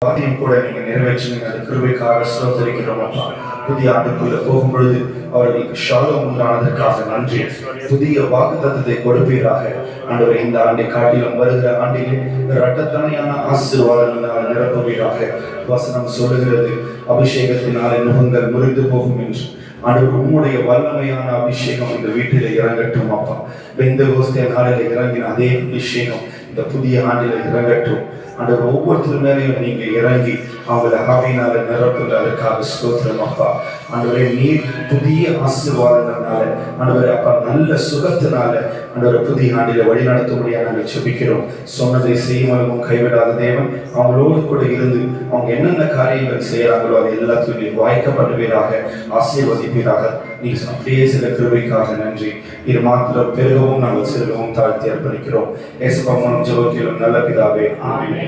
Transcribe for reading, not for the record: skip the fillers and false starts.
வார்த்தையும் கூட நீங்க நிறைவேற்றினீங்க. அந்த கிருபைக்காக ஸ்தோத்திரிக்கிறோம் அப்பா. புதிய ஆண்டுக்குள்ள போகும்பொழுது அவர்களுக்கு ஷாலோம் உண்டானதற்காக நன்றி. புதிய வாக்குத்தத்தத்தை கொடுப்பீராக ஆண்டவரே. இந்த ஆண்டை காட்டிலும் வருகிற ஆண்டிலே இரட்டத்தனையான ஆசீர்வாதங்களால் நிரப்புவீராக. வசனம் சொல்லுகிறது, அபிஷேகத்தினாலே நுகங்கள் முறிந்து போகும் என்று. ஆண்டவர், உம்முடைய வல்லமையான அபிஷேகம் இந்த வீட்டிலே இறங்கட்டும் அப்பா. பெந்தெகோஸ்தே நாளிலே இறங்கின அதே அபிஷேகம் இந்த புதிய ஆண்டிலே இறங்கட்டும் ஆண்டவர். ஒவ்வொருத்தர் மேலையும் நீங்க இறங்கி அவங்களை ஆவியினால நிரப்புகிற அதற்காக ஸ்தோத்திரம் அப்பா. ஆண்டவரே, நீர் புதிய ஆசீர்வாதங்களால ஆண்டவரே அப்பா, நல்ல சுகத்தினால ஆண்டவரை புதிய ஆண்டில வழி நடத்தும்படியா நாங்கள் செபிக்கிறோம். சொன்னதை செய்யவும் கைவிடாத தேவன் அவங்களோடு கூட இருந்து அவங்க என்னென்ன காரியங்கள் செய்யறாங்களோ அது எல்லாத்தையும் நீர் வாய்க்கப்படுவீராக, ஆசீர்வதிப்பீராக. நீ அப்படியே சில கிருபைக்காக நன்றி. இது மாத்திரம் பெருகவும் நாங்கள் சிறுகவும் தாழ்த்தி அர்ப்பணிக்கிறோம். ஏசுபா மூலம் ஜெபத்திலும் நல்ல பிதாவே, ஆமென்.